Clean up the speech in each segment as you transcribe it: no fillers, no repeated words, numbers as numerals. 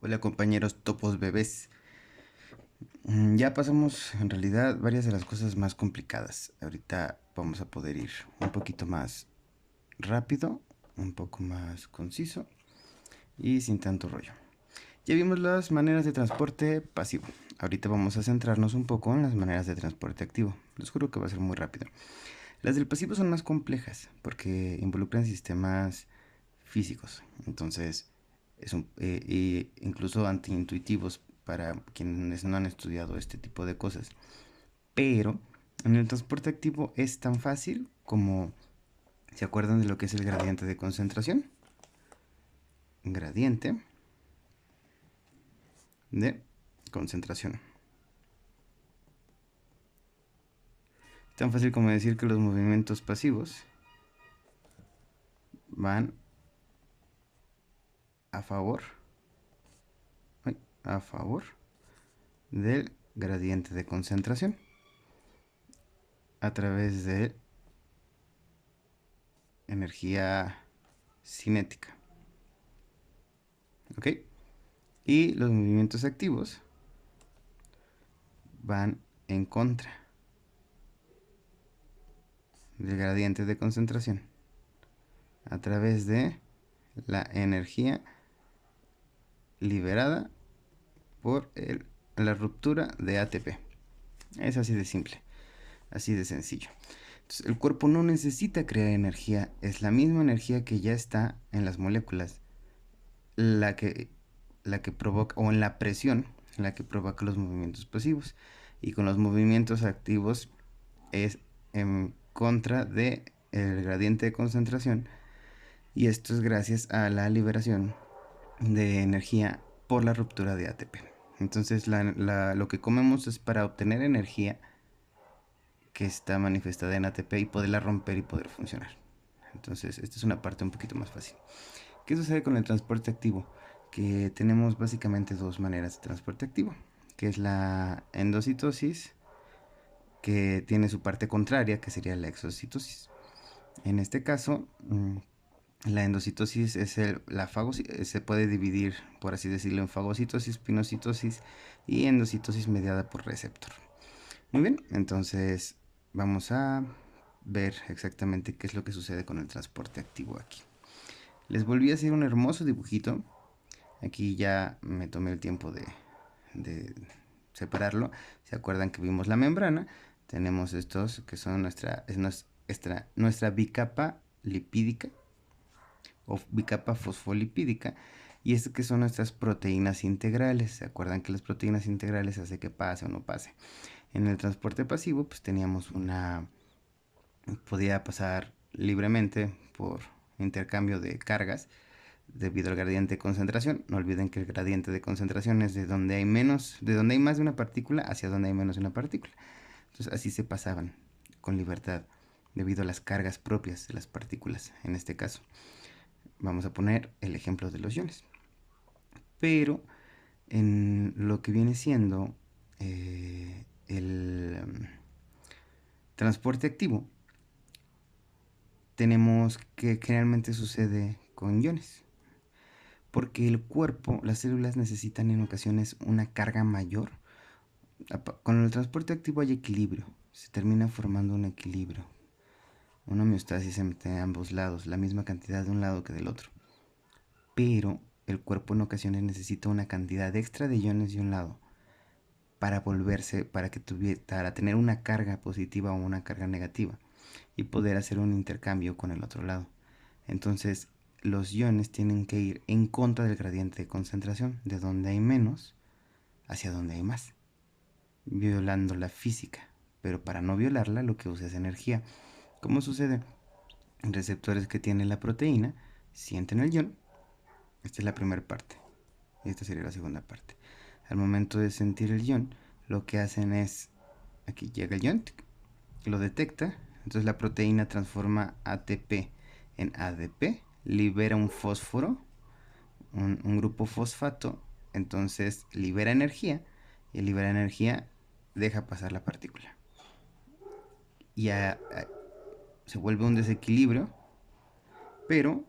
Hola compañeros topos bebés. Ya pasamos en realidad varias de las cosas más complicadas. Ahorita vamos a poder ir un poquito más rápido, un poco más conciso y sin tanto rollo. Ya vimos las maneras de transporte pasivo. Ahorita vamos a centrarnos un poco en las maneras de transporte activo. Les juro que va a ser muy rápido. Las del pasivo son más complejas porque involucran sistemas físicos. Entonces, incluso antiintuitivos para quienes no han estudiado este tipo de cosas. Pero en el transporte activo es tan fácil como, ¿se acuerdan de lo que es el gradiente de concentración? Gradiente de concentración. Tan fácil como decir que los movimientos pasivos van a favor, a favor del gradiente de concentración a través de energía cinética. ¿Ok? Y los movimientos activos van en contra del gradiente de concentración a través de la energía liberada por la ruptura de ATP. Es así de simple, así de sencillo. Entonces, el cuerpo no necesita crear energía, es la misma energía que ya está en las moléculas la que provoca, o en la presión, la que provoca los movimientos pasivos. Y con los movimientos activos es en contra de el gradiente de concentración, y esto es gracias a la liberación de energía por la ruptura de ATP. Entonces lo que comemos es para obtener energía que está manifestada en ATP y poderla romper y poder funcionar. Entonces esta es una parte un poquito más fácil. ¿Qué sucede con el transporte activo? Que tenemos básicamente dos maneras de transporte activo, que es la endocitosis, que tiene su parte contraria, que sería la exocitosis. En este caso, la endocitosis es la se puede dividir, por así decirlo, en fagocitosis, pinocitosis y endocitosis mediada por receptor. Muy bien, entonces vamos a ver exactamente qué es lo que sucede con el transporte activo aquí. Les volví a hacer un hermoso dibujito. Aquí ya me tomé el tiempo de separarlo. ¿Se acuerdan que vimos la membrana? Tenemos estos que son nuestra bicapa lipídica o bicapa fosfolipídica, y esto que son nuestras proteínas integrales. ¿Se acuerdan que las proteínas integrales hace que pase o no pase? En el transporte pasivo pues teníamos podía pasar libremente por intercambio de cargas debido al gradiente de concentración. No olviden que el gradiente de concentración es de donde hay más de una partícula hacia donde hay menos de una partícula. Entonces así se pasaban con libertad debido a las cargas propias de las partículas. En este caso vamos a poner el ejemplo de los iones. Pero en lo que viene siendo el transporte activo, tenemos que generalmente sucede con iones, porque el cuerpo, las células necesitan en ocasiones una carga mayor. Con el transporte activo hay equilibrio, se termina formando un equilibrio, una homeostasis entre ambos lados, la misma cantidad de un lado que del otro. Pero el cuerpo en ocasiones necesita una cantidad extra de iones de un lado para tener una carga positiva o una carga negativa y poder hacer un intercambio con el otro lado. Entonces los iones tienen que ir en contra del gradiente de concentración, de donde hay menos hacia donde hay más, violando la física. Pero para no violarla, lo que usa es energía. ¿Cómo sucede? Receptores que tiene la proteína sienten el ion. Esta es la primera parte. Esta sería la segunda parte. Al momento de sentir el ion, lo que hacen es, aquí llega el ion, lo detecta, entonces la proteína transforma ATP en ADP, libera un fósforo, un grupo fosfato, entonces libera energía, y al liberar energía deja pasar la partícula. Y se vuelve un desequilibrio, pero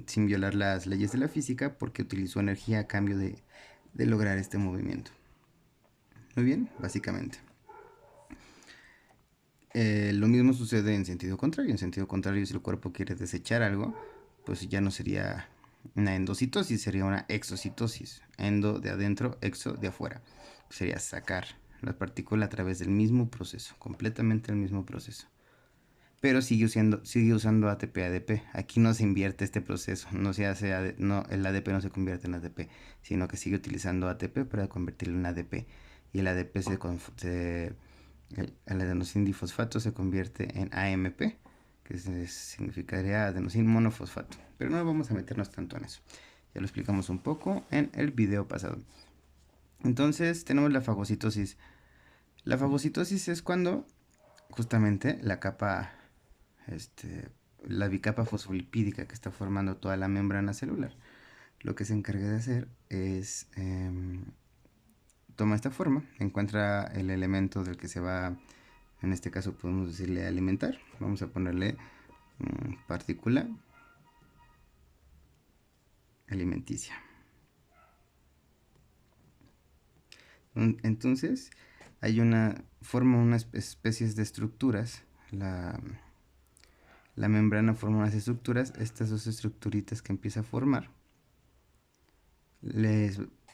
sin violar las leyes de la física, porque utilizó energía a cambio de de lograr este movimiento. Muy bien, básicamente. Lo mismo sucede en sentido contrario. En sentido contrario, si el cuerpo quiere desechar algo, pues ya no sería una endocitosis, sería una exocitosis. Endo de adentro, exo de afuera. Sería sacar la partícula a través del mismo proceso, completamente el mismo proceso. Pero sigue usando ATP-ADP. Aquí no se invierte este proceso, no se hace, no, el ADP no se convierte en ATP, sino que sigue utilizando ATP para convertirlo en ADP. Y el ADP el adenosín difosfato se convierte en AMP, que significaría adenosín monofosfato. Pero no vamos a meternos tanto en eso. Ya lo explicamos un poco en el video pasado. Entonces tenemos la fagocitosis. La fagocitosis es cuando justamente la capa, la bicapa fosfolipídica que está formando toda la membrana celular, lo que se encarga de hacer es toma esta forma, encuentra el elemento del que se va, en este caso podemos decirle alimentar. Vamos a ponerle partícula alimenticia. Entonces forma unas especies de estructuras. La membrana forma unas estructuras. Estas dos estructuritas que empieza a formar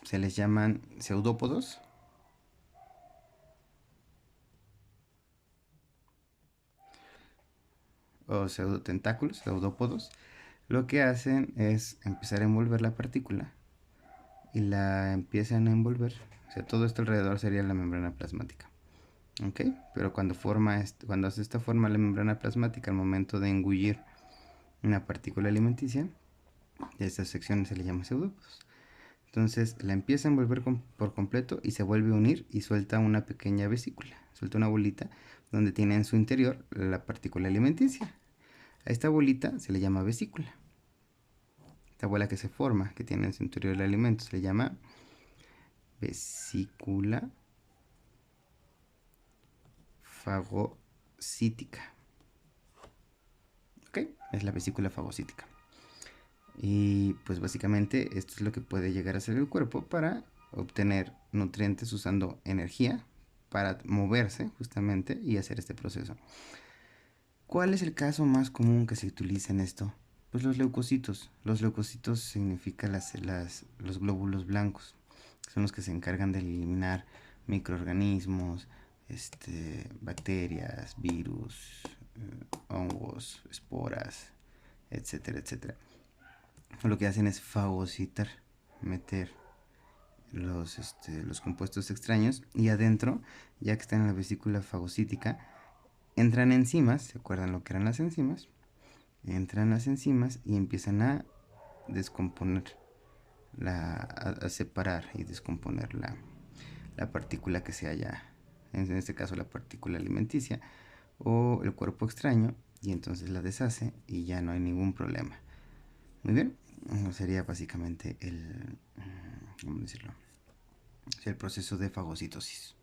se les llaman pseudópodos. O pseudotentáculos, pseudópodos. Lo que hacen es empezar a envolver la partícula y la empiezan a envolver. O sea, todo esto alrededor sería la membrana plasmática. ¿Ok? Pero cuando hace esta forma la membrana plasmática al momento de engullir una partícula alimenticia, de estas secciones se le llama pseudópodos. Entonces la empieza a envolver por completo y se vuelve a unir y suelta una pequeña vesícula, suelta una bolita donde tiene en su interior la partícula alimenticia. A esta bolita se le llama vesícula. Esta bola que se forma, que tiene en su interior el alimento, se le llama vesícula fagocítica. ¿Ok? Es la vesícula fagocítica. Y pues básicamente esto es lo que puede llegar a hacer el cuerpo para obtener nutrientes usando energía para moverse justamente y hacer este proceso. ¿Cuál es el caso más común que se utiliza en esto? Pues los leucocitos. Los leucocitos significan los glóbulos blancos. Son los que se encargan de eliminar microorganismos, bacterias, virus, hongos, esporas, etcétera, etcétera. Lo que hacen es fagocitar, meter los compuestos extraños, y adentro, ya que están en la vesícula fagocítica, entran enzimas. ¿Se acuerdan lo que eran las enzimas? Entran las enzimas y empiezan a descomponer, a separar y descomponer la partícula que se halla, en este caso la partícula alimenticia o el cuerpo extraño, y entonces la deshace y ya no hay ningún problema. Muy bien, sería básicamente ¿cómo decirlo? El proceso de fagocitosis.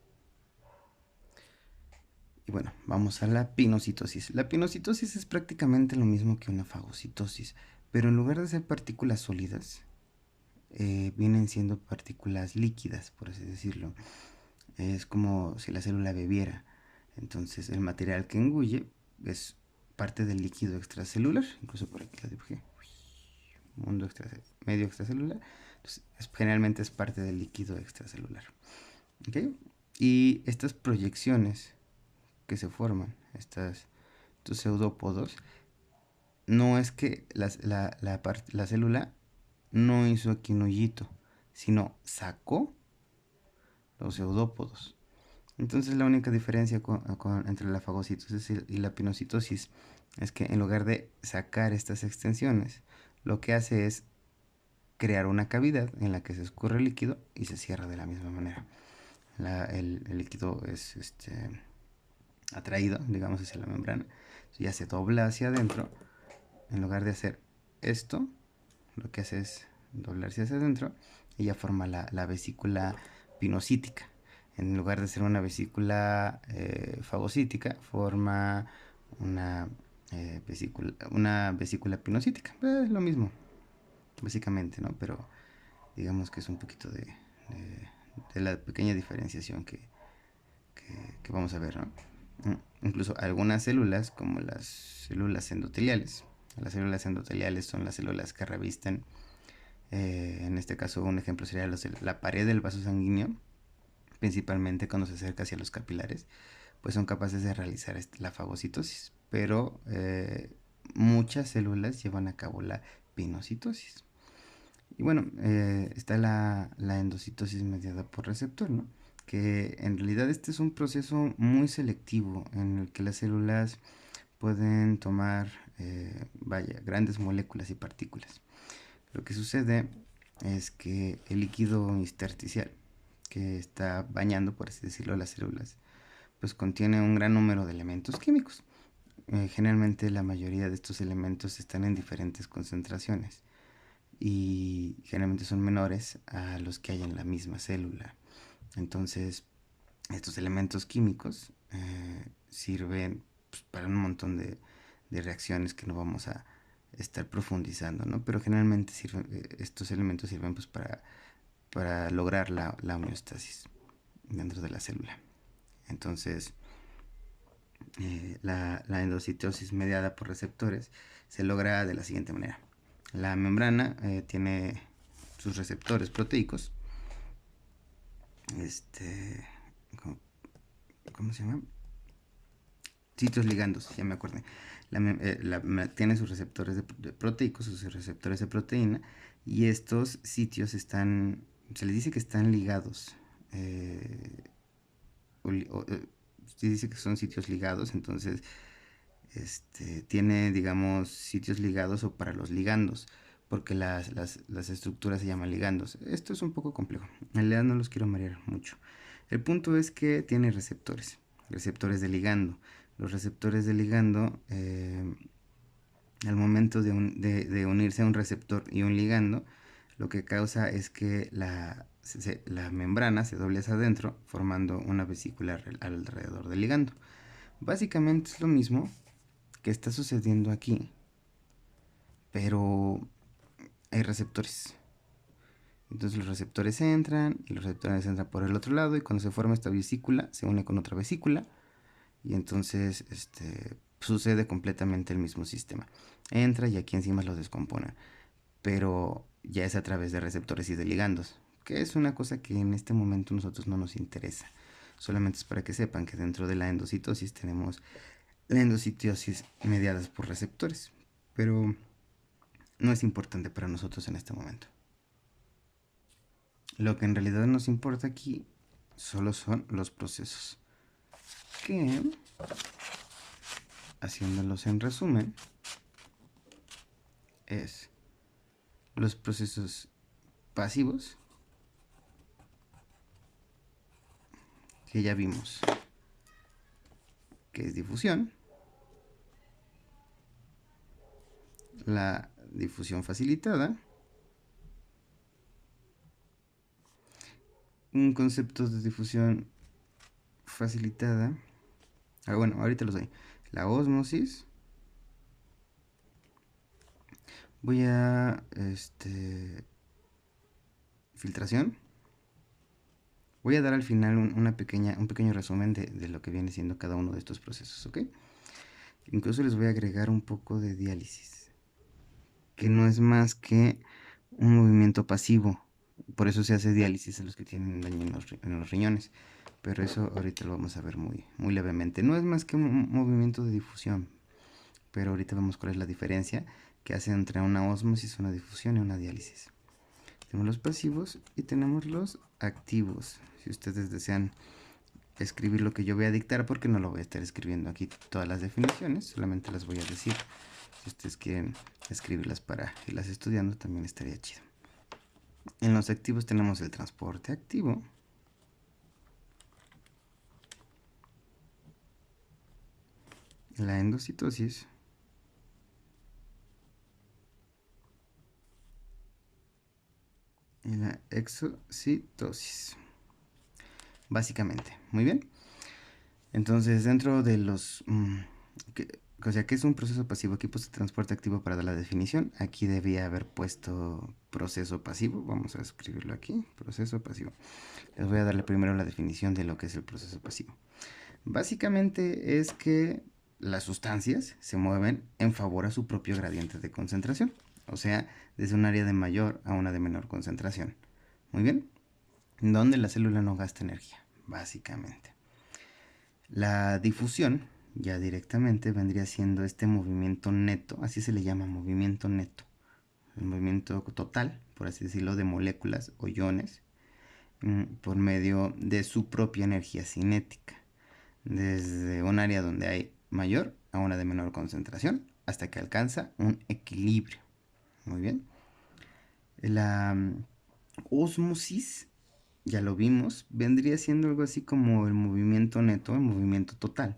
Y bueno, vamos a la pinocitosis. La pinocitosis es prácticamente lo mismo que una fagocitosis, pero en lugar de ser partículas sólidas, vienen siendo partículas líquidas, por así decirlo. Es como si la célula bebiera. Entonces el material que engulle es parte del líquido extracelular. Incluso por aquí la dibujé. Medio extracelular. Entonces, generalmente es parte del líquido extracelular. ¿Okay? Y estas proyecciones que se forman, estos pseudópodos, no es que la célula no hizo aquí un hoyito, sino sacó los pseudópodos. Entonces la única diferencia entre la fagocitosis y la pinocitosis es que en lugar de sacar estas extensiones, lo que hace es crear una cavidad en la que se escurre el líquido y se cierra de la misma manera. El líquido es atraído, digamos, hacia la membrana, ya se dobla hacia adentro. En lugar de hacer esto, lo que hace es doblarse hacia adentro y ya forma la vesícula pinocítica. En lugar de ser una vesícula fagocítica, forma una vesícula pinocítica. Es lo mismo, básicamente, ¿no? Pero digamos que es un poquito de la pequeña diferenciación que vamos a ver, ¿no? Incluso algunas células, como las células endoteliales. Las células endoteliales son las células que revisten, en este caso un ejemplo sería la pared del vaso sanguíneo, principalmente cuando se acerca hacia los capilares, pues son capaces de realizar la fagocitosis, pero muchas células llevan a cabo la pinocitosis. Y bueno, está la endocitosis mediada por receptor, ¿no? Que en realidad este es un proceso muy selectivo en el que las células pueden tomar, grandes moléculas y partículas. Lo que sucede es que el líquido intersticial que está bañando, por así decirlo, las células, pues contiene un gran número de elementos químicos. Generalmente la mayoría de estos elementos están en diferentes concentraciones y generalmente son menores a los que hay en la misma célula. Entonces, estos elementos químicos sirven, pues, para un montón de reacciones que no vamos a estar profundizando, ¿no? Pero generalmente estos elementos sirven, pues, para lograr la homeostasis dentro de la célula. Entonces, la endocitosis mediada por receptores se logra de la siguiente manera. La membrana tiene sus receptores proteicos. ¿Cómo se llama? Sitios ligandos, ya me acordé. Tiene sus receptores de proteicos, sus receptores de proteína, y estos sitios se les dice que están ligados. Se dice que son sitios ligados, entonces tiene, digamos, sitios ligados o para los ligandos, porque las estructuras se llaman ligandos. Esto es un poco complejo, en realidad no los quiero marear mucho. El punto es que tiene receptores de ligando. Los receptores de ligando, al momento de unirse a un receptor y un ligando, lo que causa es que la membrana se doble hacia adentro, formando una vesícula alrededor del ligando. Básicamente es lo mismo que está sucediendo aquí, pero hay receptores. Entonces los receptores entran y los receptores entran por el otro lado, y cuando se forma esta vesícula se une con otra vesícula, y entonces sucede completamente el mismo sistema. Entra y aquí encima lo descompone, pero ya es a través de receptores y de ligandos, que es una cosa que en este momento a nosotros no nos interesa. Solamente es para que sepan que dentro de la endocitosis tenemos la endocitosis mediadas por receptores, pero no es importante para nosotros en este momento. Lo que en realidad nos importa aquí solo son los procesos, que, haciéndolos en resumen, es los procesos pasivos, que ya vimos que es difusión, la difusión facilitada, un concepto de difusión facilitada, bueno, ahorita los doy. La ósmosis, voy a filtración. Voy a dar al final un pequeño resumen de lo que viene siendo cada uno de estos procesos, ¿ok? Incluso les voy a agregar un poco de diálisis, que no es más que un movimiento pasivo. Por eso se hace diálisis a los que tienen daño en los riñones. Pero eso ahorita lo vamos a ver muy levemente. No es más que un movimiento de difusión, pero ahorita vemos cuál es la diferencia que hace entre una ósmosis, una difusión y una diálisis. Tenemos los pasivos y tenemos los activos. Si ustedes desean escribir lo que yo voy a dictar, porque no lo voy a estar escribiendo aquí todas las definiciones, solamente las voy a decir. Si ustedes quieren escribirlas para irlas estudiando, también estaría chido. En los activos tenemos el transporte activo, la endocitosis, y la exocitosis. Básicamente, muy bien. Entonces, dentro de los O sea, ¿qué es un proceso pasivo? Aquí puse transporte activo para dar la definición. Aquí debía haber puesto proceso pasivo. Vamos a escribirlo aquí, proceso pasivo. Les voy a darle primero la definición de lo que es el proceso pasivo. Básicamente es que las sustancias se mueven en favor a su propio gradiente de concentración. O sea, desde un área de mayor a una de menor concentración. Muy bien. Donde la célula no gasta energía, básicamente. La difusión ya directamente vendría siendo este movimiento neto, así se le llama, movimiento neto. El movimiento total, por así decirlo, de moléculas o iones por medio de su propia energía cinética, desde un área donde hay mayor a una de menor concentración hasta que alcanza un equilibrio. Muy bien. La ósmosis, ya lo vimos, vendría siendo algo así como el movimiento neto, el movimiento total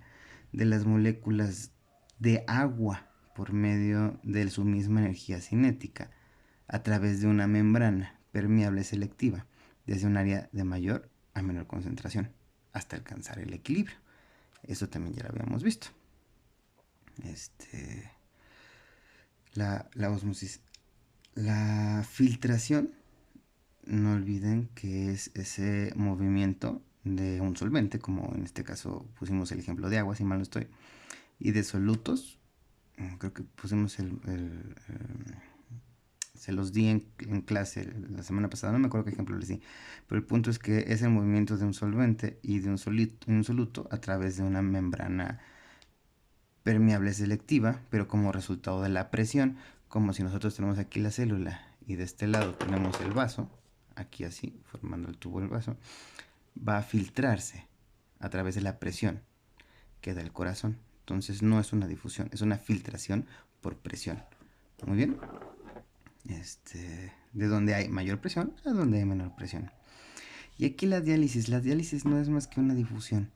de las moléculas de agua por medio de su misma energía cinética a través de una membrana permeable selectiva desde un área de mayor a menor concentración hasta alcanzar el equilibrio. Eso también ya lo habíamos visto. La osmosis. La filtración, no olviden que es ese movimiento de un solvente, como en este caso pusimos el ejemplo de agua, si mal no estoy, y de solutos. Creo que pusimos se los di en clase la semana pasada, no me acuerdo qué ejemplo les di, pero el punto es que es el movimiento de un solvente y de un soluto a través de una membrana permeable selectiva, pero como resultado de la presión, como si nosotros tenemos aquí la célula y de este lado tenemos el vaso, aquí así, formando el tubo del vaso, va a filtrarse a través de la presión que da el corazón. Entonces no es una difusión, es una filtración por presión. Muy bien. De donde hay mayor presión a donde hay menor presión. Y aquí la diálisis no es más que una difusión,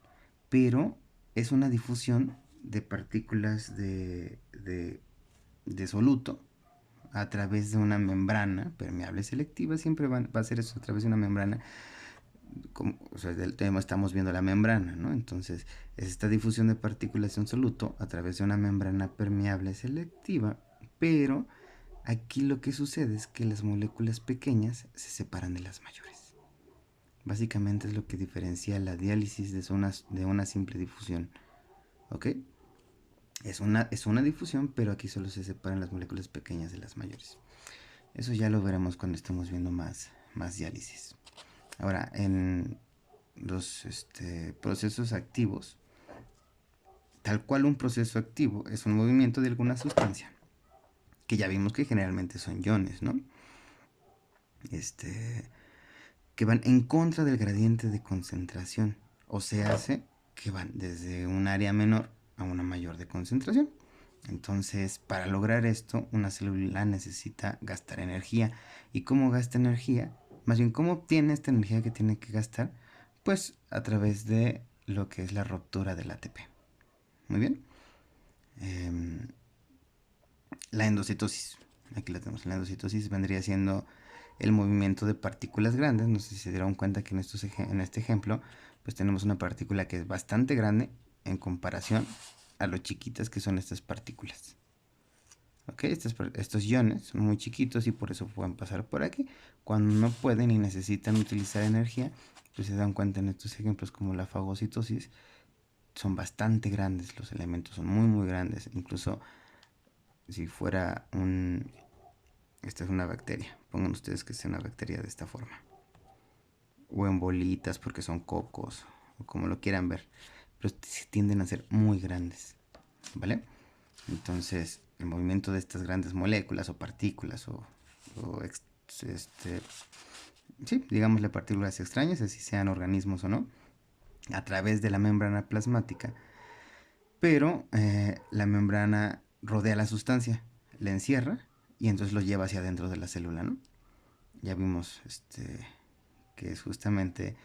pero es una difusión de partículas de soluto a través de una membrana permeable selectiva. Siempre va a ser eso, a través de una membrana. O sea, del tema estamos viendo la membrana, ¿no? Entonces, es esta difusión de partículas en soluto a través de una membrana permeable selectiva, pero aquí lo que sucede es que las moléculas pequeñas se separan de las mayores. Básicamente es lo que diferencia la diálisis de una simple difusión. ¿Ok? Es una difusión, pero aquí solo se separan las moléculas pequeñas de las mayores. Eso ya lo veremos cuando estemos viendo más diálisis. Ahora, en los procesos activos, tal cual un proceso activo es un movimiento de alguna sustancia, que ya vimos que generalmente son iones, ¿no? Que van en contra del gradiente de concentración, o se hace que van desde un área menor a una mayor de concentración. Entonces, para lograr esto, una célula necesita gastar energía. ¿Y cómo gasta energía? Más bien, ¿cómo obtiene esta energía que tiene que gastar? Pues a través de lo que es la ruptura del ATP. Muy bien. La endocitosis. Aquí la tenemos. La endocitosis vendría siendo el movimiento de partículas grandes. No sé si se dieron cuenta que en este ejemplo, pues tenemos una partícula que es bastante grande en comparación a lo chiquitas que son estas partículas. ¿Ok? Estos iones son muy chiquitos y por eso pueden pasar por aquí. Cuando no pueden y necesitan utilizar energía, pues se dan cuenta en estos ejemplos como la fagocitosis, son bastante grandes, los elementos son muy muy grandes. Incluso si fuera esta es una bacteria, pongan ustedes que sea una bacteria de esta forma, o en bolitas porque son cocos, o como lo quieran ver, pero tienden a ser muy grandes, ¿vale? Entonces el movimiento de estas grandes moléculas o partículas sí, digámosle partículas extrañas, así sean organismos o no, a través de la membrana plasmática, pero la membrana rodea la sustancia, la encierra y entonces lo lleva hacia adentro de la célula, ¿no? Ya vimos que es justamente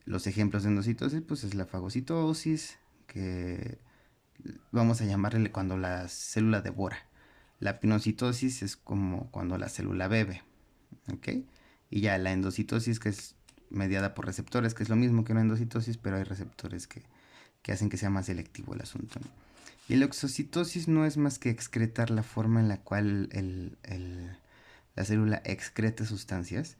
los ejemplos de endocitosis, pues es la fagocitosis, que vamos a llamarle cuando la célula devora. La pinocitosis es como cuando la célula bebe, ¿ok? Y ya la endocitosis, que es mediada por receptores, que es lo mismo que una endocitosis, pero hay receptores que hacen que sea más selectivo el asunto, ¿no? Y la exocitosis no es más que excretar la forma en la cual la célula excreta sustancias,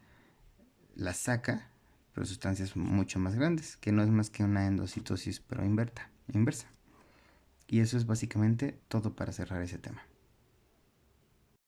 las saca, pero sustancias mucho más grandes, que no es más que una endocitosis, pero inversa. Y eso es básicamente todo para cerrar ese tema.